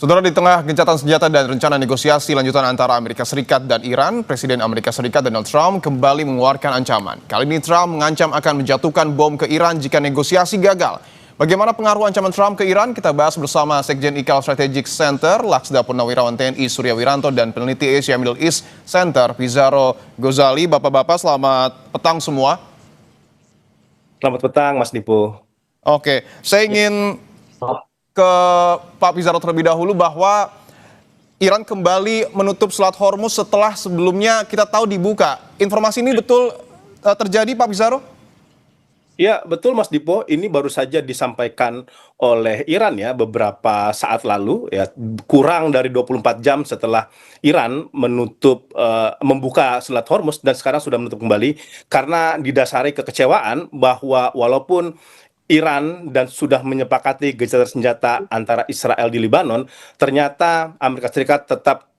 Saudara, di tengah gencatan senjata dan rencana negosiasi lanjutan antara Amerika Serikat dan Iran, Presiden Amerika Serikat Donald Trump kembali mengeluarkan ancaman. Kali ini Trump mengancam akan menjatuhkan bom ke Iran jika negosiasi gagal. Bagaimana pengaruh ancaman Trump ke Iran? Kita bahas bersama Sekjen IKAL Strategic Center, Laksda Purnawirawan TNI Surya Wiranto dan peneliti Asia Middle East Center, Pizarro Gozali. Bapak-bapak, selamat petang semua. Selamat petang, Mas Dipo. Oke, saya ingin ke Pak Pizarro terlebih dahulu bahwa Iran kembali menutup Selat Hormuz setelah sebelumnya kita tahu dibuka. Informasi ini betul terjadi, Pak Pizarro? Ya, betul Mas Dipo, ini baru saja disampaikan oleh Iran ya beberapa saat lalu ya, kurang dari 24 jam setelah Iran membuka Selat Hormuz dan sekarang sudah menutup kembali karena didasari kekecewaan bahwa walaupun Iran dan sudah menyepakati gencatan senjata antara Israel di Libanon, ternyata Amerika Serikat tetap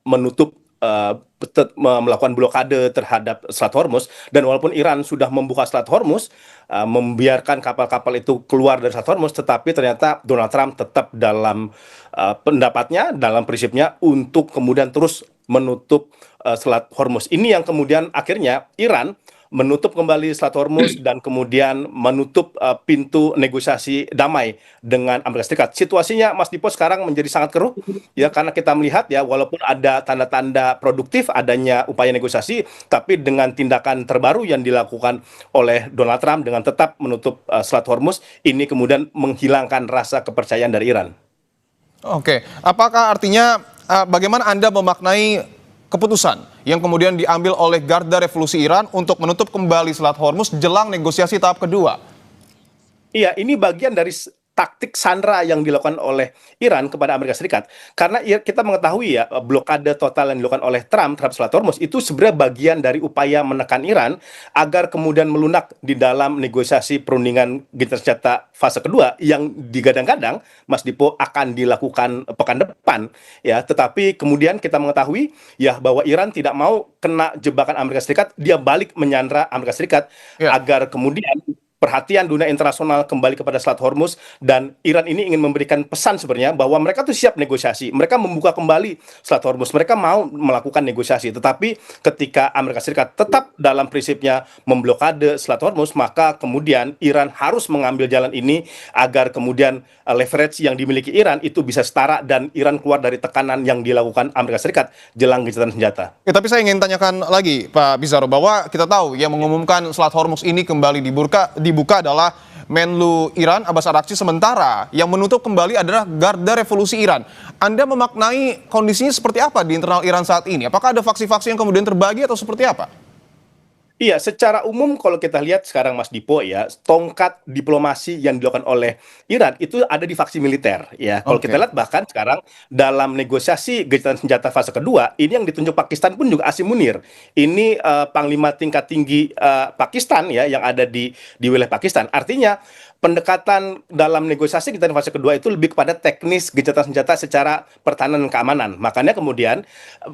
melakukan blokade terhadap Selat Hormuz, dan walaupun Iran sudah membuka Selat Hormuz, membiarkan kapal-kapal itu keluar dari Selat Hormuz, tetapi ternyata Donald Trump tetap dalam pendapatnya, dalam prinsipnya untuk kemudian terus menutup Selat Hormuz. Ini yang kemudian akhirnya Iran menutup kembali Selat Hormuz dan kemudian menutup pintu negosiasi damai dengan Amerika Serikat. Situasinya, Mas Dipo, sekarang menjadi sangat keruh ya, karena kita melihat ya walaupun ada tanda-tanda produktif adanya upaya negosiasi, tapi dengan tindakan terbaru yang dilakukan oleh Donald Trump dengan tetap menutup Selat Hormuz, ini kemudian menghilangkan rasa kepercayaan dari Iran. Oke, apakah artinya bagaimana Anda memaknai keputusan yang kemudian diambil oleh Garda Revolusi Iran untuk menutup kembali Selat Hormuz jelang negosiasi tahap kedua? Iya, ini bagian dari taktik sandera yang dilakukan oleh Iran kepada Amerika Serikat. Karena kita mengetahui ya, blokade total yang dilakukan oleh Trump terhadap Selat Hormuz itu sebenarnya bagian dari upaya menekan Iran agar kemudian melunak di dalam negosiasi perundingan gencatan senjata fase kedua yang digadang-gadang, Mas Dipo, akan dilakukan pekan depan. Ya, tetapi kemudian kita mengetahui ya bahwa Iran tidak mau kena jebakan Amerika Serikat, dia balik menyandra Amerika Serikat agar kemudian perhatian dunia internasional kembali kepada Selat Hormuz, dan Iran ini ingin memberikan pesan sebenarnya bahwa mereka tuh siap negosiasi, mereka membuka kembali Selat Hormuz, mereka mau melakukan negosiasi, tetapi ketika Amerika Serikat tetap dalam prinsipnya memblokade Selat Hormuz, maka kemudian Iran harus mengambil jalan ini agar kemudian leverage yang dimiliki Iran itu bisa setara dan Iran keluar dari tekanan yang dilakukan Amerika Serikat jelang gencatan senjata. Ya, tapi saya ingin tanyakan lagi, Pak Pizarro, bahwa kita tahu yang mengumumkan Selat Hormuz ini kembali dibuka adalah Menlu Iran Abbas Araghchi, sementara yang menutup kembali adalah Garda Revolusi Iran. Anda memaknai kondisinya seperti apa di internal Iran saat ini? Apakah ada faksi-faksi yang kemudian terbagi atau seperti apa? Iya, secara umum kalau kita lihat sekarang, Mas Dipo, ya, tongkat diplomasi yang dilakukan oleh Iran itu ada di faksi militer ya. Kalau kita lihat bahkan sekarang dalam negosiasi gencatan senjata fase kedua, ini yang ditunjuk Pakistan pun juga Asim Munir. Ini panglima tingkat tinggi Pakistan ya, yang ada di wilayah Pakistan. Artinya pendekatan dalam negosiasi gencatan fase kedua itu lebih kepada teknis gencatan senjata secara pertahanan dan keamanan. Makanya kemudian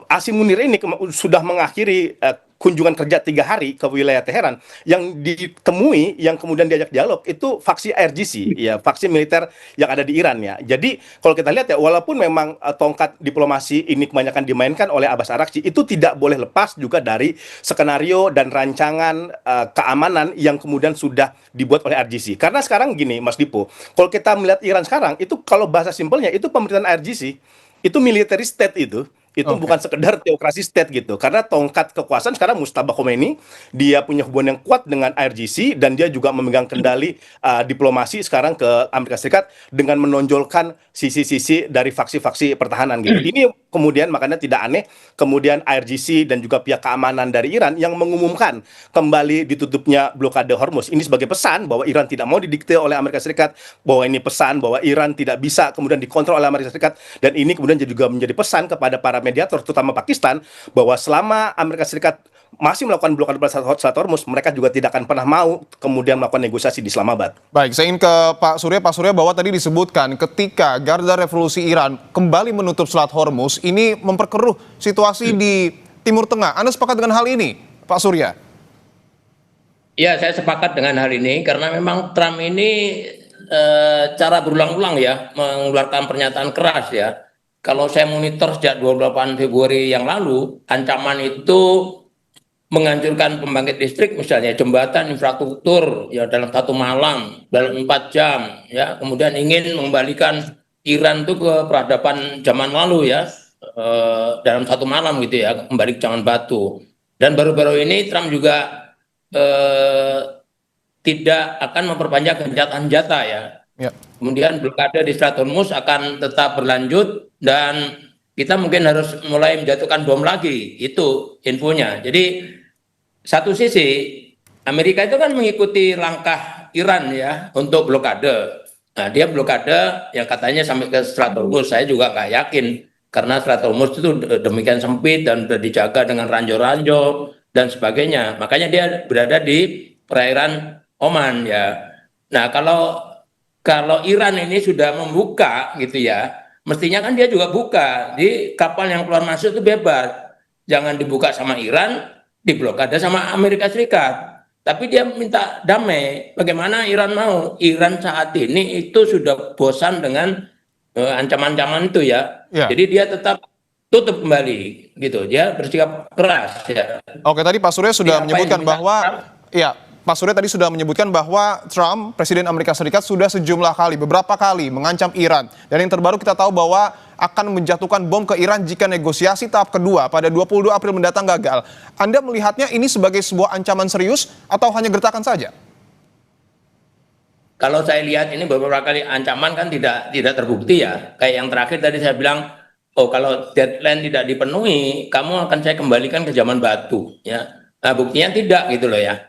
Asim Munir ini sudah mengakhiri kunjungan kerja 3 hari ke wilayah Teheran, yang ditemui, yang kemudian diajak dialog itu faksi IRGC ya, faksi militer yang ada di Iran ya. Jadi kalau kita lihat ya, walaupun memang tongkat diplomasi ini kebanyakan dimainkan oleh Abbas Araghchi, itu tidak boleh lepas juga dari skenario dan rancangan keamanan yang kemudian sudah dibuat oleh IRGC. Karena sekarang gini, Mas Dipo, kalau kita melihat Iran sekarang itu, kalau bahasa simpelnya itu pemerintahan IRGC itu military state, itu bukan sekedar teokrasi state gitu, karena tongkat kekuasaan sekarang Mujtaba Khomeini, dia punya hubungan yang kuat dengan IRGC dan dia juga memegang kendali diplomasi sekarang ke Amerika Serikat dengan menonjolkan sisi-sisi dari faksi-faksi pertahanan gitu. Ini kemudian makanya tidak aneh kemudian IRGC dan juga pihak keamanan dari Iran yang mengumumkan kembali ditutupnya blokade Hormuz ini sebagai pesan bahwa Iran tidak mau didikte oleh Amerika Serikat, bahwa ini pesan bahwa Iran tidak bisa kemudian dikontrol oleh Amerika Serikat, dan ini kemudian juga menjadi pesan kepada para mediator terutama Pakistan bahwa selama Amerika Serikat masih melakukan blokade Selat Hormuz, mereka juga tidak akan pernah mau kemudian melakukan negosiasi di Islamabad. Baik, saya ingin ke Pak Surya. Pak Surya, bahwa tadi disebutkan ketika Garda Revolusi Iran kembali menutup Selat Hormuz, ini memperkeruh situasi di Timur Tengah. Anda sepakat dengan hal ini, Pak Surya? Ya, saya sepakat dengan hal ini karena memang Trump ini cara berulang-ulang ya mengeluarkan pernyataan keras ya kalau saya monitor sejak 28 Februari yang lalu, ancaman itu menghancurkan pembangkit listrik, misalnya jembatan, infrastruktur, ya dalam 1 malam, dalam 4 jam, ya. Kemudian ingin mengembalikan Iran itu ke peradaban zaman lalu, ya, dalam 1 malam gitu ya, kembali ke zaman batu. Dan baru-baru ini Trump juga tidak akan memperpanjang gencatan senjata, ya. Ya. Kemudian blokade di Strait Hormuz akan tetap berlanjut dan kita mungkin harus mulai menjatuhkan bom lagi. Itu infonya. Jadi satu sisi Amerika itu kan mengikuti langkah Iran ya untuk blokade. Nah, dia blokade yang katanya sampai ke Strait Hormuz. Saya juga nggak yakin karena Strait Hormuz itu demikian sempit dan sudah dijaga dengan ranjau-ranjau dan sebagainya. Makanya dia berada di perairan Oman ya. Nah, kalau Iran ini sudah membuka gitu ya, mestinya kan dia juga buka. Di kapal yang keluar masuk itu bebas. Jangan dibuka sama Iran, diblokade sama Amerika Serikat. Tapi dia minta damai. Bagaimana Iran mau? Iran saat ini itu sudah bosan dengan ancaman-ancaman itu ya. Ya. Jadi dia tetap tutup kembali gitu. Dia bersikap keras ya. Oke, tadi Pak Surya sudah Apa yang menyebutkan diminta bahwa ya, Pak Surya tadi sudah menyebutkan bahwa Trump, Presiden Amerika Serikat, sudah sejumlah kali, beberapa kali mengancam Iran. Dan yang terbaru kita tahu bahwa akan menjatuhkan bom ke Iran jika negosiasi tahap kedua pada 22 April mendatang gagal. Anda melihatnya ini sebagai sebuah ancaman serius atau hanya gertakan saja? Kalau saya lihat ini beberapa kali ancaman kan tidak terbukti ya. Kayak yang terakhir tadi saya bilang, oh kalau deadline tidak dipenuhi, kamu akan saya kembalikan ke zaman batu ya. Nah, buktinya tidak gitu loh ya.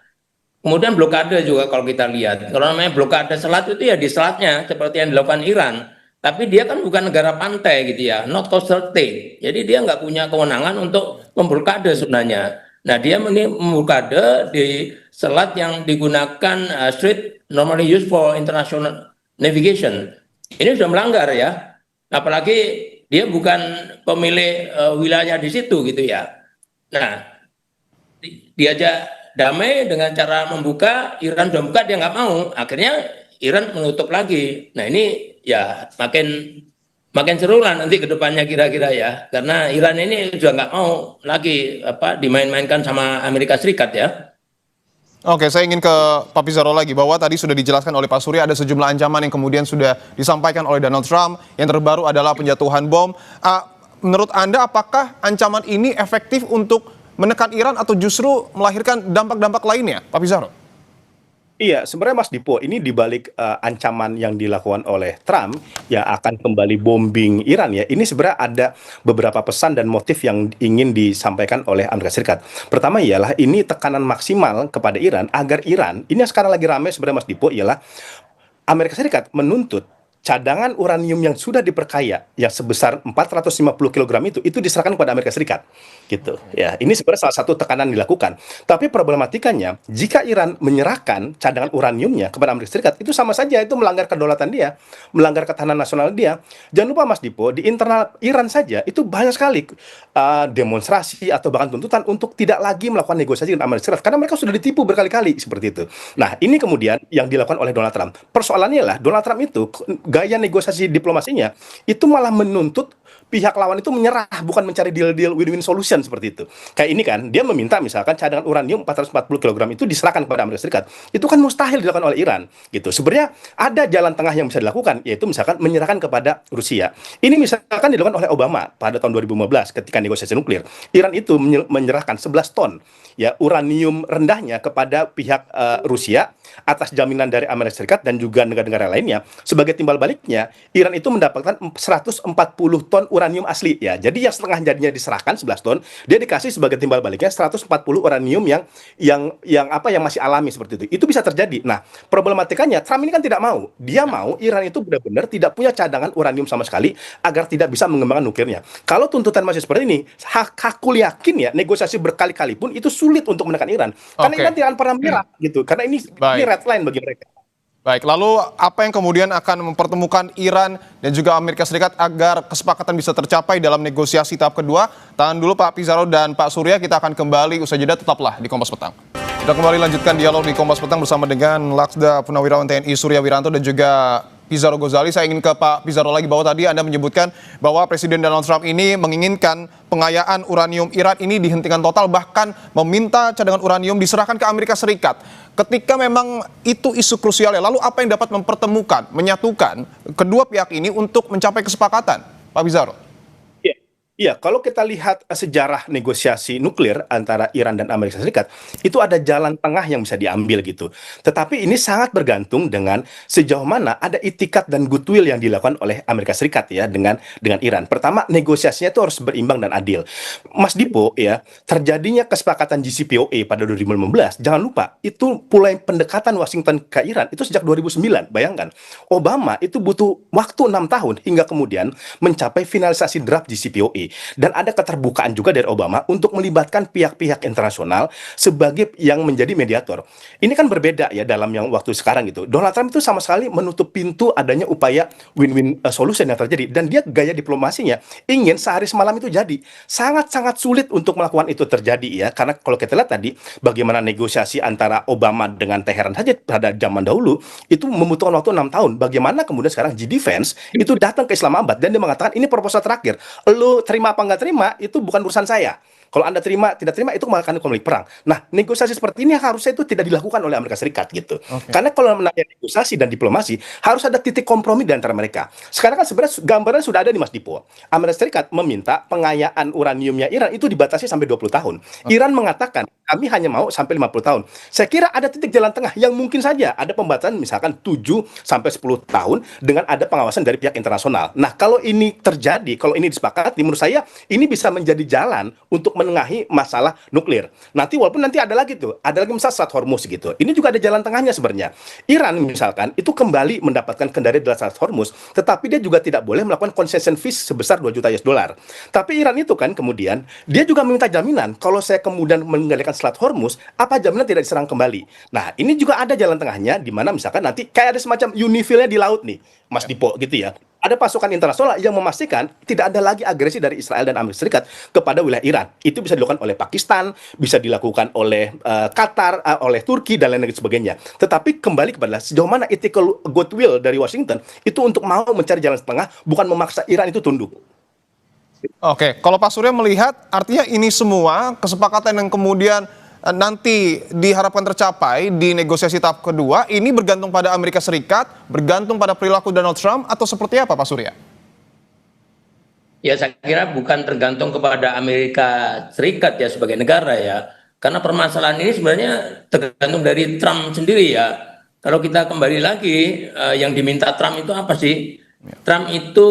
Kemudian blokade juga kalau kita lihat. Kalau namanya blokade selat itu ya di selatnya seperti yang dilakukan Iran. Tapi dia kan bukan negara pantai gitu ya, not coastal state. Jadi dia nggak punya kewenangan untuk memblokade sebenarnya. Nah dia memblokade di selat yang digunakan strait normally used for international navigation. Ini sudah melanggar ya. Apalagi dia bukan pemilik wilayah di situ gitu ya. Nah diajak damai dengan cara membuka, Iran sudah buka dia nggak mau, akhirnya Iran menutup lagi. Nah ini ya makin seru lah nanti ke depannya kira-kira ya, karena Iran ini sudah nggak mau lagi dimain-mainkan sama Amerika Serikat ya. Oke, saya ingin ke Pak Pizarro lagi, bahwa tadi sudah dijelaskan oleh Pak Surya ada sejumlah ancaman yang kemudian sudah disampaikan oleh Donald Trump. Yang terbaru adalah penjatuhan bom. Menurut Anda apakah ancaman ini efektif untuk menekan Iran atau justru melahirkan dampak-dampak lainnya, Pak Pizarro? Iya, sebenarnya Mas Dipo, ini dibalik ancaman yang dilakukan oleh Trump, ya akan kembali bombing Iran ya, ini sebenarnya ada beberapa pesan dan motif yang ingin disampaikan oleh Amerika Serikat. Pertama ialah ini tekanan maksimal kepada Iran, agar Iran, ini yang sekarang lagi ramai sebenarnya Mas Dipo, ialah Amerika Serikat menuntut cadangan uranium yang sudah diperkaya yang sebesar 450 kg itu diserahkan kepada Amerika Serikat gitu ya. Ini sebenarnya salah satu tekanan dilakukan. Tapi problematikanya jika Iran menyerahkan cadangan uraniumnya kepada Amerika Serikat, itu sama saja itu melanggar kedaulatan dia, melanggar ketahanan nasional dia. Jangan lupa Mas Dipo, di internal Iran saja itu banyak sekali demonstrasi atau bahkan tuntutan untuk tidak lagi melakukan negosiasi dengan Amerika Serikat karena mereka sudah ditipu berkali-kali seperti itu. Nah, ini kemudian yang dilakukan oleh Donald Trump. Persoalannya lah Donald Trump itu gaya negosiasi diplomasinya itu malah menuntut pihak lawan itu menyerah, bukan mencari deal-deal win-win solution seperti itu. Kayak ini kan, dia meminta misalkan cadangan uranium 440 kg itu diserahkan kepada Amerika Serikat. Itu kan mustahil dilakukan oleh Iran gitu. Sebenarnya ada jalan tengah yang bisa dilakukan, yaitu misalkan menyerahkan kepada Rusia. Ini misalkan dilakukan oleh Obama pada tahun 2015 ketika negosiasi nuklir. Iran itu menyerahkan 11 ton ya uranium rendahnya kepada pihak Rusia atas jaminan dari Amerika Serikat dan juga negara-negara lainnya. Sebagai timbal baliknya, Iran itu mendapatkan 140 ton uranium asli ya. Jadi yang setengah jadinya diserahkan 11 ton, dia dikasih sebagai timbal baliknya 140 uranium yang masih alami seperti itu. Itu bisa terjadi. Nah, problematikanya Trump ini kan tidak mau. Dia mau Iran itu benar-benar tidak punya cadangan uranium sama sekali agar tidak bisa mengembangkan nuklirnya. Kalau tuntutan masih seperti ini, aku yakin ya negosiasi berkali-kali pun itu sulit untuk menekan Iran. Karena Iran tidak akan pernah menyerah gitu. Karena ini red line bagi mereka. Baik, lalu apa yang kemudian akan mempertemukan Iran dan juga Amerika Serikat agar kesepakatan bisa tercapai dalam negosiasi tahap kedua? Tahan dulu Pak Pizarro dan Pak Surya, kita akan kembali usai jeda, tetaplah di Kompas Petang. Kita kembali lanjutkan dialog di Kompas Petang bersama dengan Laksda Purnawirawan TNI Surya Wiranto dan juga Pizarro Gozali. Saya ingin ke Pak Pizarro lagi, bahwa tadi Anda menyebutkan bahwa Presiden Donald Trump ini menginginkan pengayaan uranium Iran ini dihentikan total, bahkan meminta cadangan uranium diserahkan ke Amerika Serikat. Ketika memang itu isu krusial, lalu apa yang dapat mempertemukan, menyatukan kedua pihak ini untuk mencapai kesepakatan, Pak Pizarro? Iya, iya, kalau kita lihat sejarah negosiasi nuklir antara Iran dan Amerika Serikat, itu ada jalan tengah yang bisa diambil gitu. Tetapi ini sangat bergantung dengan sejauh mana ada itikat dan goodwill yang dilakukan oleh Amerika Serikat ya dengan Iran. Pertama, negosiasinya itu harus berimbang dan adil. Mas Dipo ya, terjadinya kesepakatan JCPOA pada 2015, jangan lupa itu mulai pendekatan Washington ke Iran itu sejak 2009. Bayangkan, Obama itu butuh waktu 6 tahun hingga kemudian mencapai finalisasi draft JCPOA. Dan ada keterbukaan juga dari Obama untuk melibatkan pihak-pihak internasional sebagai yang menjadi mediator. Ini kan berbeda ya dalam yang waktu sekarang gitu. Donald Trump itu sama sekali menutup pintu adanya upaya win-win solution yang terjadi. Dan dia gaya diplomasinya ingin sehari semalam itu jadi. Sangat-sangat sulit untuk melakukan itu terjadi ya. Karena kalau kita lihat tadi bagaimana negosiasi antara Obama dengan Teheran saja pada zaman dahulu itu membutuhkan waktu 6 tahun. Bagaimana kemudian sekarang G-Defense itu datang ke Islamabad dan dia mengatakan ini proposal terakhir. Lu terima apa nggak terima itu bukan urusan saya. Kalau Anda terima, tidak terima, itu malah akan konflik perang. Nah, negosiasi seperti ini harusnya itu tidak dilakukan oleh Amerika Serikat gitu. Karena kalau menanya negosiasi dan diplomasi, harus ada titik kompromi di antara mereka. Sekarang kan sebenarnya gambaran sudah ada di Mas Dipo. Amerika Serikat meminta pengayaan uraniumnya Iran itu dibatasi sampai 20 tahun. Iran mengatakan, kami hanya mau sampai 50 tahun. Saya kira ada titik jalan tengah yang mungkin saja ada pembatasan misalkan 7 sampai 10 tahun dengan ada pengawasan dari pihak internasional. Nah, kalau ini terjadi, kalau ini disepakati, menurut saya ini bisa menjadi jalan untuk menengahi masalah nuklir. Nanti walaupun nanti ada lagi tuh, ada lagi misalnya Strait Hormuz gitu. Ini juga ada jalan tengahnya sebenarnya. Iran misalkan itu kembali mendapatkan kendali dari Strait Hormuz, tetapi dia juga tidak boleh melakukan concession fees sebesar 2 juta US dollar. Tapi Iran itu kan kemudian dia juga meminta jaminan kalau saya kemudian mengendalikan Strait Hormuz, apa jaminan tidak diserang kembali. Nah, ini juga ada jalan tengahnya di mana misalkan nanti kayak ada semacam unifilnya di laut nih, Mas Dipo gitu ya. Ada pasukan internasional yang memastikan tidak ada lagi agresi dari Israel dan Amerika Serikat kepada wilayah Iran. Itu bisa dilakukan oleh Pakistan, bisa dilakukan oleh Qatar, oleh Turki, dan lain-lain sebagainya. Tetapi kembali kepada sejauh mana ethical goodwill dari Washington itu untuk mau mencari jalan tengah, bukan memaksa Iran itu tunduk. Oke, kalau Pak Surya melihat, artinya ini semua kesepakatan yang kemudian nanti diharapkan tercapai di negosiasi tahap kedua, ini bergantung pada Amerika Serikat, bergantung pada perilaku Donald Trump, atau seperti apa Pak Surya? Ya, saya kira bukan tergantung kepada Amerika Serikat ya sebagai negara ya. Karena permasalahan ini sebenarnya tergantung dari Trump sendiri ya. Kalau kita kembali lagi, yang diminta Trump itu apa sih? Trump itu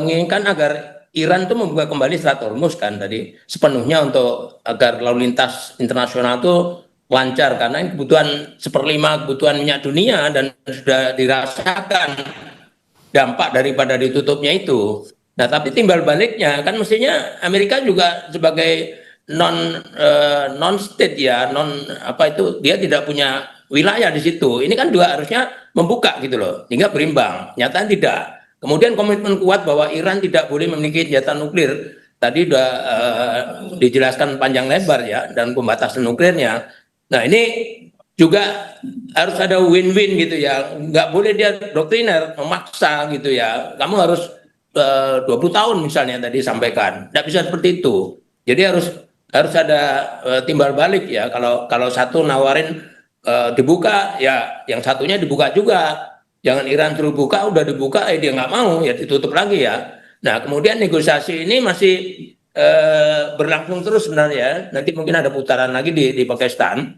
menginginkan agar Iran itu membuka kembali Strait Hormuz kan tadi sepenuhnya untuk agar lalu lintas internasional itu lancar, karena ini kebutuhan 1/5 kebutuhan minyak dunia dan sudah dirasakan dampak daripada ditutupnya itu. Nah, tapi timbal baliknya kan mestinya Amerika juga sebagai non state ya, dia tidak punya wilayah di situ. Ini kan juga harusnya membuka gitu loh, hingga berimbang. Nyatanya tidak. Kemudian komitmen kuat bahwa Iran tidak boleh memiliki senjata nuklir. Tadi sudah dijelaskan panjang lebar ya, dan pembatasan nuklirnya. Nah, ini juga harus ada win-win gitu ya. Nggak boleh dia doktriner, memaksa gitu ya. Kamu harus 20 tahun misalnya tadi sampaikan. Nggak bisa seperti itu. Jadi harus ada timbal balik ya. Kalau satu nawarin dibuka, ya yang satunya dibuka juga. Jangan Iran suruh buka, udah dibuka, dia nggak mau, ya ditutup lagi ya. Nah, kemudian negosiasi ini masih berlangsung terus sebenarnya. Nanti mungkin ada putaran lagi di Pakistan.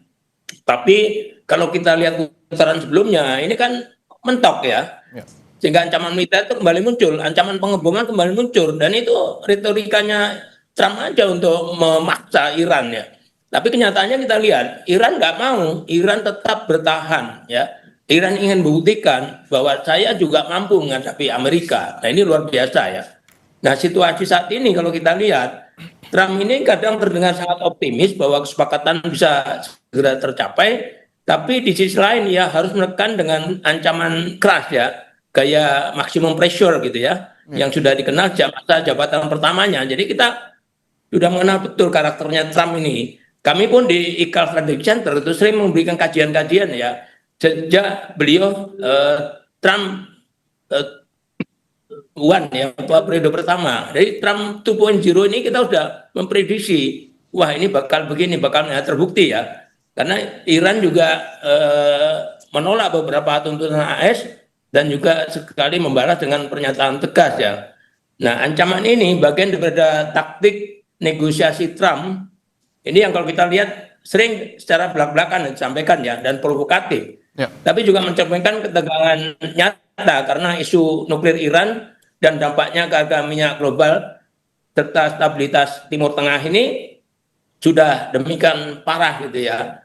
Tapi kalau kita lihat putaran sebelumnya, ini kan mentok ya. Sehingga ancaman militer itu kembali muncul, ancaman pengeboman kembali muncul. Dan itu retorikanya Trump aja untuk memaksa Iran ya. Tapi kenyataannya kita lihat, Iran nggak mau, Iran tetap bertahan ya. Iran ingin membuktikan bahwa saya juga mampu menghadapi Amerika. Nah, ini luar biasa ya. Nah, situasi saat ini kalau kita lihat, Trump ini kadang terdengar sangat optimis bahwa kesepakatan bisa segera tercapai, tapi di sisi lain ya harus menekan dengan ancaman keras ya, gaya maximum pressure gitu ya, yang sudah dikenal masa jabatan pertamanya. Jadi kita sudah mengenal betul karakternya Trump ini. Kami pun di ICAL Strategic Center itu sering memberikan kajian-kajian ya, sejak beliau Trump one ya, periode pertama. Dari Trump 2.0 ini kita sudah memprediksi, wah ini bakal begini, bakal terbukti ya. Karena Iran juga menolak beberapa tuntutan AS dan juga sekali membalas dengan pernyataan tegas ya. Nah, ancaman ini bagian daripada taktik negosiasi Trump. Ini yang kalau kita lihat sering secara belak-belakan disampaikan ya, dan provokatif. Ya. Tapi juga mencerminkan ketegangan nyata karena isu nuklir Iran dan dampaknya ke harga minyak global serta stabilitas Timur Tengah ini sudah demikian parah gitu ya,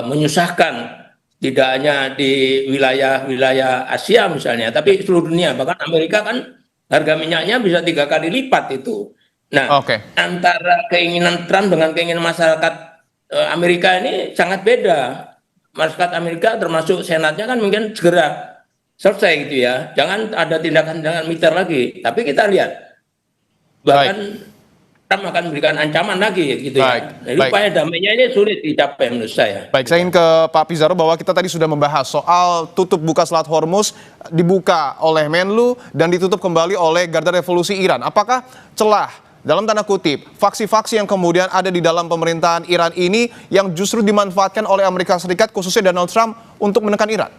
menyusahkan tidak hanya di wilayah-wilayah Asia misalnya, tapi seluruh dunia. Bahkan Amerika kan harga minyaknya bisa 3 kali lipat itu. Nah, antara keinginan Trump dengan keinginan masyarakat Amerika ini sangat beda. Masyarakat Amerika termasuk senatnya kan mungkin segera selesai gitu ya, jangan ada tindakan militer lagi. Tapi kita lihat bahkan Trump akan memberikan ancaman lagi gitu ya. Jadi upaya damainya ini sulit dicapai menurut saya. Baik, saya ingin ke Pak Pizarro bahwa kita tadi sudah membahas soal tutup buka Selat Hormuz dibuka oleh Menlu dan ditutup kembali oleh Garda Revolusi Iran. Apakah celah dalam tanda kutip faksi-faksi yang kemudian ada di dalam pemerintahan Iran ini yang justru dimanfaatkan oleh Amerika Serikat khususnya Donald Trump untuk menekan Iran?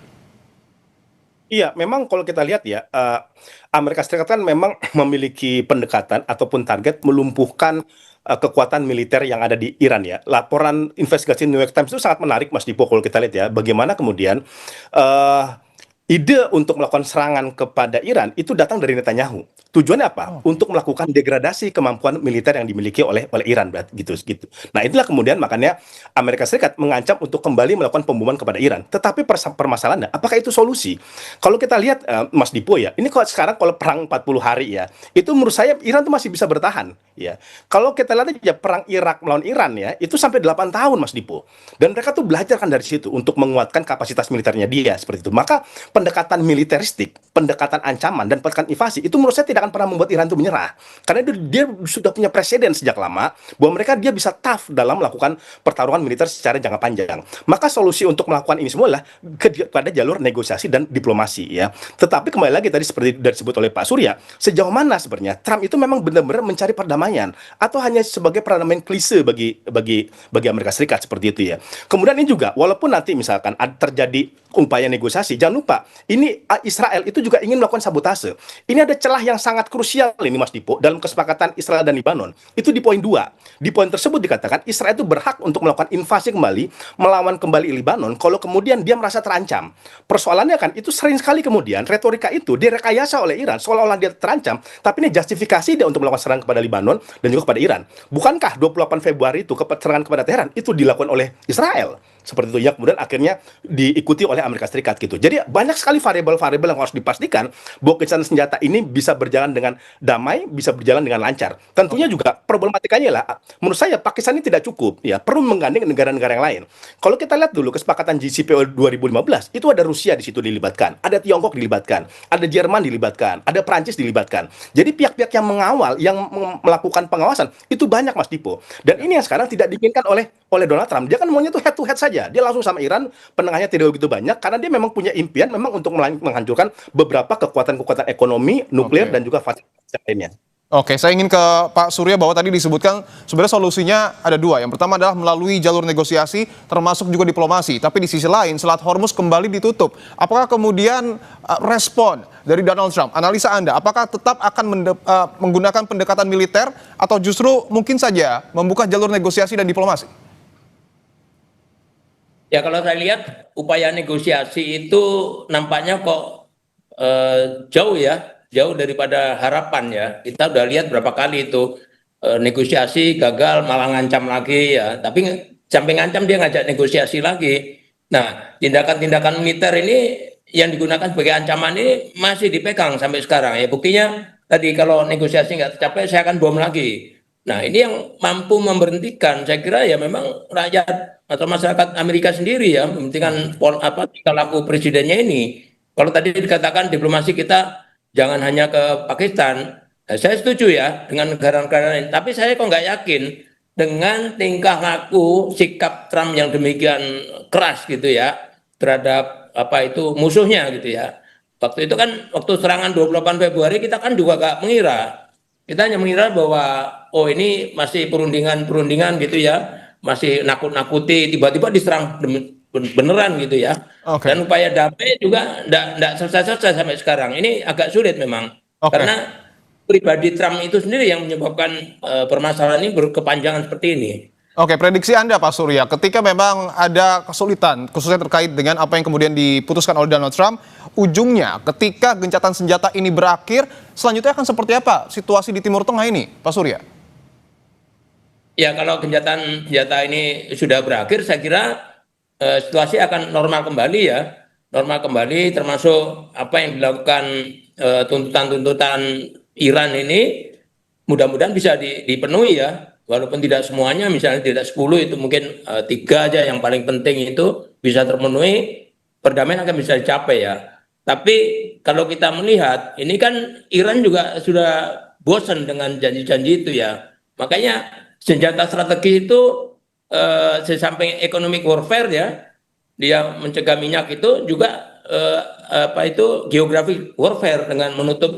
Iya, memang kalau kita lihat ya, Amerika Serikat kan memang memiliki pendekatan ataupun target melumpuhkan kekuatan militer yang ada di Iran ya. Laporan investigasi New York Times itu sangat menarik, Mas Dipo, kalau kita lihat ya, bagaimana kemudian ide untuk melakukan serangan kepada Iran itu datang dari Netanyahu. Tujuannya apa? Untuk melakukan degradasi kemampuan militer yang dimiliki oleh Iran, gitu. Nah, itulah kemudian makanya Amerika Serikat mengancam untuk kembali melakukan pemboman kepada Iran. Tetapi permasalahannya, apakah itu solusi? Kalau kita lihat, Mas Dipo ya, ini kalau sekarang kalau perang 40 hari ya, itu menurut saya Iran tuh masih bisa bertahan ya. Kalau kita lihat aja perang Irak melawan Iran ya, itu sampai 8 tahun, Mas Dipo. Dan mereka tuh belajar kan dari situ untuk menguatkan kapasitas militernya dia seperti itu. Maka pendekatan militeristik, pendekatan ancaman dan pendekatan invasi itu menurut saya tidak akan pernah membuat Iran itu menyerah. Karena dia sudah punya presiden sejak lama bahwa dia bisa tough dalam melakukan pertarungan militer secara jangka panjang. Maka solusi untuk melakukan ini semua adalah pada jalur negosiasi dan diplomasi ya. Tetapi kembali lagi tadi seperti disebut oleh Pak Surya, sejauh mana sebenarnya Trump itu memang benar-benar mencari perdamaian atau hanya sebagai perdamaian klise bagi Amerika Serikat seperti itu ya. Kemudian ini juga walaupun nanti misalkan terjadi upaya negosiasi, jangan lupa ini Israel itu juga ingin melakukan sabotase. Ini ada celah yang sangat krusial ini, Mas Dipo, dalam kesepakatan Israel dan Lebanon. Itu di poin 2. Di poin tersebut dikatakan Israel itu berhak untuk melakukan invasi kembali, melawan kembali Lebanon kalau kemudian dia merasa terancam. Persoalannya kan itu sering sekali kemudian retorika itu direkayasa oleh Iran seolah-olah dia terancam, tapi ini justifikasi dia untuk melakukan serangan kepada Lebanon dan juga kepada Iran. Bukankah 28 Februari itu serangan kepada Teheran itu dilakukan oleh Israel? Seperti itu ya, kemudian akhirnya diikuti oleh Amerika Serikat gitu. Jadi banyak sekali variabel-variabel yang harus dipastikan bahwa gencatan senjata ini bisa berjalan dengan damai, bisa berjalan dengan lancar. Tentunya juga problematikanya lah, menurut saya Pakistan ini tidak cukup ya, perlu menggandeng negara-negara yang lain. Kalau kita lihat dulu kesepakatan JCPOA 2015, itu ada Rusia di situ dilibatkan, ada Tiongkok dilibatkan, ada Jerman dilibatkan, ada Prancis dilibatkan. Jadi pihak-pihak yang mengawal, yang melakukan pengawasan itu banyak, Mas Dipo. Dan ini yang sekarang tidak diinginkan oleh Donald Trump. Dia kan maunya tuh head to head saja. Dia langsung sama Iran, penengahnya tidak begitu banyak karena dia memang punya impian memang untuk menghancurkan beberapa kekuatan-kekuatan ekonomi, nuklir dan juga fasilitas lainnya. Oke, saya ingin ke Pak Surya bahwa tadi disebutkan sebenarnya solusinya ada 2. Yang pertama adalah melalui jalur negosiasi termasuk juga diplomasi. Tapi di sisi lain Selat Hormuz kembali ditutup. Apakah kemudian respon dari Donald Trump, analisa Anda, apakah tetap akan menggunakan pendekatan militer atau justru mungkin saja membuka jalur negosiasi dan diplomasi? Ya kalau saya lihat upaya negosiasi itu nampaknya kok jauh ya, jauh daripada harapan ya. Kita udah lihat berapa kali itu negosiasi gagal malah ngancam lagi ya. Tapi sampai ngancam dia ngajak negosiasi lagi. Nah, tindakan-tindakan militer ini yang digunakan sebagai ancaman ini masih dipegang sampai sekarang ya. Buktinya tadi kalau negosiasi nggak tercapai saya akan bom lagi. Nah, ini yang mampu memberhentikan, saya kira ya memang rakyat atau masyarakat Amerika sendiri ya, memberhentikan tingkah laku presidennya ini. Kalau tadi dikatakan diplomasi kita jangan hanya ke Pakistan, nah, saya setuju ya dengan negara-negara lain. Tapi saya kok nggak yakin dengan tingkah laku sikap Trump yang demikian keras gitu ya terhadap musuhnya gitu ya. Waktu itu kan, waktu serangan 28 Februari kita kan juga gak mengira. Kita hanya mengira bahwa, oh ini masih perundingan gitu ya, masih nakut-nakuti, tiba-tiba diserang beneran gitu ya. Oke. Dan upaya damai juga nggak selesai-selesai sampai sekarang. Ini agak sulit memang. Oke. Karena pribadi Trump itu sendiri yang menyebabkan permasalahan ini berkepanjangan seperti ini. Oke, prediksi Anda Pak Surya, ketika memang ada kesulitan, khususnya terkait dengan apa yang kemudian diputuskan oleh Donald Trump, ujungnya ketika gencatan senjata ini berakhir, selanjutnya akan seperti apa situasi di Timur Tengah ini, Pak Surya? Ya, kalau gencatan senjata ini sudah berakhir, saya kira situasi akan normal kembali ya. Normal kembali, termasuk apa yang dilakukan tuntutan-tuntutan Iran ini, mudah-mudahan bisa dipenuhi ya. Walaupun tidak semuanya, misalnya tidak 10, itu mungkin 3 aja yang paling penting itu bisa terpenuhi, perdamaian akan bisa dicapai ya. Tapi kalau kita melihat, ini kan Iran juga sudah bosan dengan janji-janji itu ya. Makanya senjata strategi itu di samping economic warfare ya, dia mencegah minyak itu juga geographic warfare dengan menutup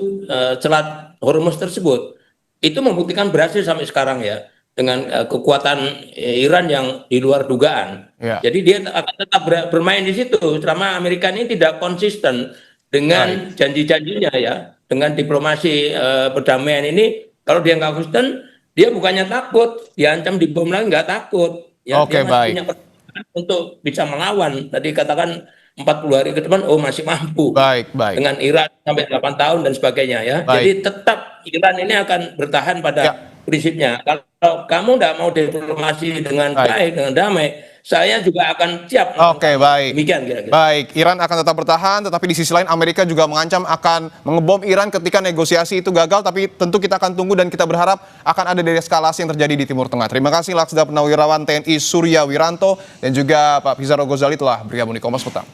Selat Hormuz tersebut. Itu membuktikan berhasil sampai sekarang ya, dengan kekuatan Iran yang di luar dugaan. Ya. Jadi dia akan tetap bermain di situ selama Amerika ini tidak konsisten dengan janji-janjinya ya, dengan diplomasi perdamaian ini. Kalau dia nggak konsisten, dia bukannya takut, diancam dibom lagi nggak takut. Ya, Oke, dia masih baik. punya pertahanan untuk bisa melawan. Tadi katakan 40 hari ke depan, oh masih mampu. Baik, baik. Dengan Iran sampai 8 tahun dan sebagainya ya. Baik. Jadi tetap Iran ini akan bertahan pada Ya. prinsipnya. Kalau kamu tidak mau diplomasi dengan baik, dengan damai, saya juga akan siap. Oke, baik. Demikian kira-kira. Baik, Iran akan tetap bertahan, tetapi di sisi lain Amerika juga mengancam akan mengebom Iran ketika negosiasi itu gagal, tapi tentu kita akan tunggu dan kita berharap akan ada deeskalasi yang terjadi di Timur Tengah. Terima kasih Laksda Purnawirawan TNI Surya Wiranto dan juga Pak Pizarro Ghazali telah bergabung di Kompas Petang.